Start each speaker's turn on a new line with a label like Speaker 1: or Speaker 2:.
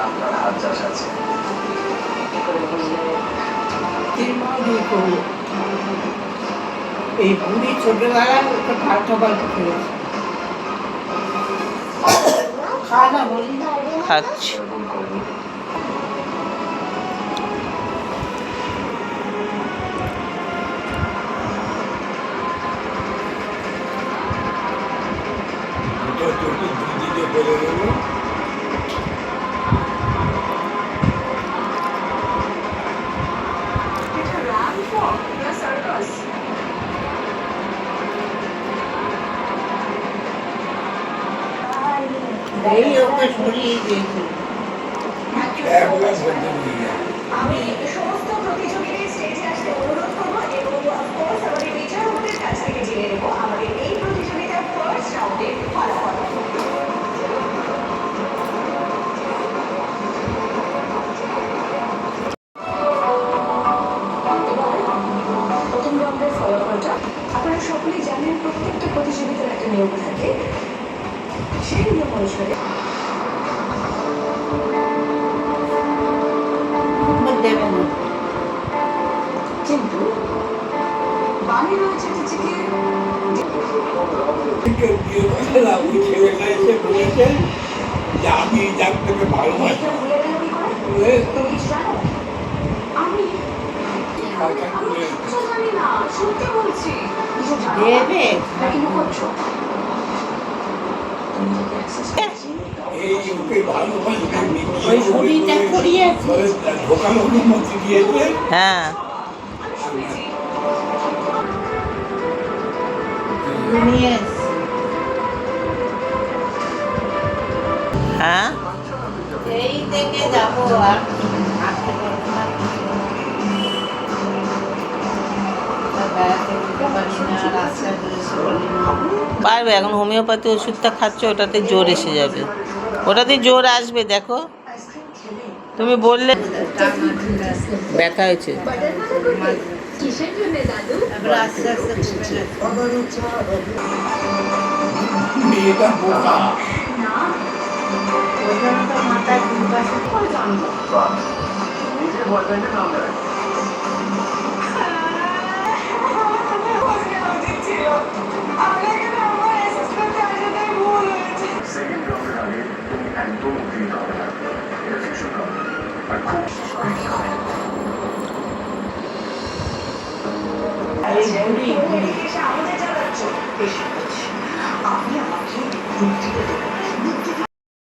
Speaker 1: আপনার হাত চাষ আছে
Speaker 2: এই বুড়ি ছোটবেলায় ওকে ফালতু ফালতু খেয়েছে। খাওয়া না বলি
Speaker 3: খাচ্ছি।
Speaker 2: এই ওকে সরিয়ে দিয়েছিল।
Speaker 4: আমি সমস্ত প্রতিযোগীদের স্টেজে আসতে অনুরোধ করবো এবং অফকোর্স আমাদের বিচারকদের কাছ থেকে জেনে নেব আমাদের এই প্রতিযোগিতার ফার্স্ট রাউন্ডের ফলাফল। প্রথম রাউন্ডের ফলাফলটা আপনারা সকলেই জানেন, প্রত্যেকটা প্রতিযোগিতার একটা নিয়ম থাকে। সেই নিয়ম অনুসারে
Speaker 2: দেবে না,
Speaker 4: কিন্তু বাণী রয়েছে চিঠিকে
Speaker 5: আমি ডাক্তারকে ভালোবাসি
Speaker 4: ভুলে গেল কি করে? তুমি কিছু জানো? আমি কিচ্ছু জানি না, সত্যি বলছি। কিছু জানো না?
Speaker 2: দেবে
Speaker 4: নাকি মুখ করছো? তুমি যদি access করছি,
Speaker 5: এই ওকে ভালোবাসি
Speaker 2: ওই বুড়িটা করিয়েছে।
Speaker 5: ঢোকানোর মধ্যে দিয়েছে।
Speaker 3: হ্যাঁ,
Speaker 2: নিয়ে
Speaker 3: হ্যাঁ,
Speaker 2: এই থেকে যাবো আর হাঁটতে পারবো না, বেড়াতে যেতে পারি না, রাস্তায় বেরোতে পারি না।
Speaker 3: পারবে। এখন হোমিওপ্যাথি ওষুধটা খাচ্ছ, ওটাতে জোর এসে যাবে, ওটাতে জোর আসবে। দেখো, তুমি বললে ব্যথা হয়েছে।
Speaker 4: কিসের জন্য দাদু?
Speaker 2: এবার আস্তে আস্তে কমে যাচ্ছে।
Speaker 5: মেয়েটা বোকা।
Speaker 4: না,
Speaker 2: ওই জন্য তো মাথায় দুপাশে
Speaker 4: করে জানবো।
Speaker 1: নিজের বয়ফ্রেন্ডের নাম দেয় সেকেন্ড রাউন্ডের আগে তুমি একদম উদ্বিগ্ন হবে না, এটা ফিউশন রাউন্ড আর খুব
Speaker 2: এই বুড়ি
Speaker 4: আমাদের জানাচ্ছ বেশি করছি। আমি আমাকে বুদ্ধিতে